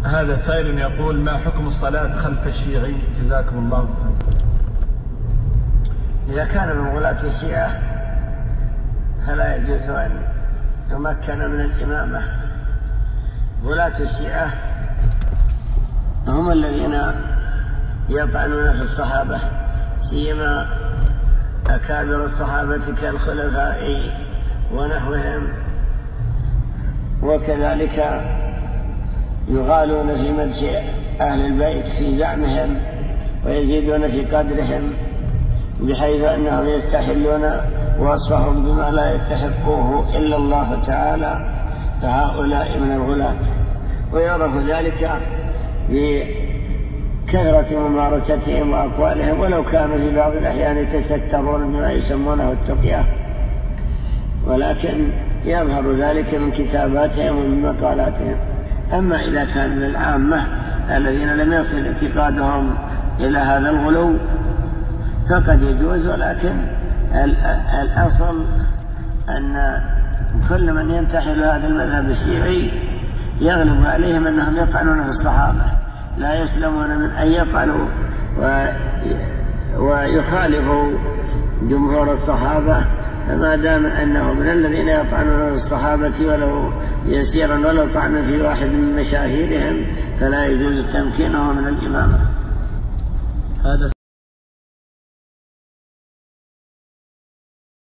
هذا سائل يقول: ما حكم الصلاة خلف الشيعي؟ جزاكم الله خيرا. إذا كان من ولاة الشيعة فلا يجوز أن يمكن من الإمامة. ولاة الشيعة هم الذين يطعنون في الصحابة، سيما أكابر الصحابة كالخلفاء ونحوهم، وكذلك يغالون في مدح أهل البيت في زعمهم ويزيدون في قدرهم، بحيث أنهم يستحلون وصفهم بما لا يستحقوه إلا الله تعالى، فهؤلاء من الغلاة. ويعرف ذلك بكثرة ممارستهم وأقوالهم، ولو كانوا في بعض الأحيان يتسترون بما يسمونه التقية، ولكن يظهر ذلك من كتاباتهم ومن مقالاتهم. أما إذا كان من العامة الذين لم يصل اعتقادهم إلى هذا الغلو فقد يجوز، ولكن الأصل أن كل من ينتحل هذا المذهب الشيعي يغلب عليهم أنهم يطعنون في الصحابة، لا يسلمون من أن يطعنوا ويخالفوا جمهور الصحابة. فما دام أنه من الذين يطعنون في الصحابة ولو يسيرا ولو طعن في واحد من مشاهيرهم فلا يجوز تمكينه من الإمامة. هذا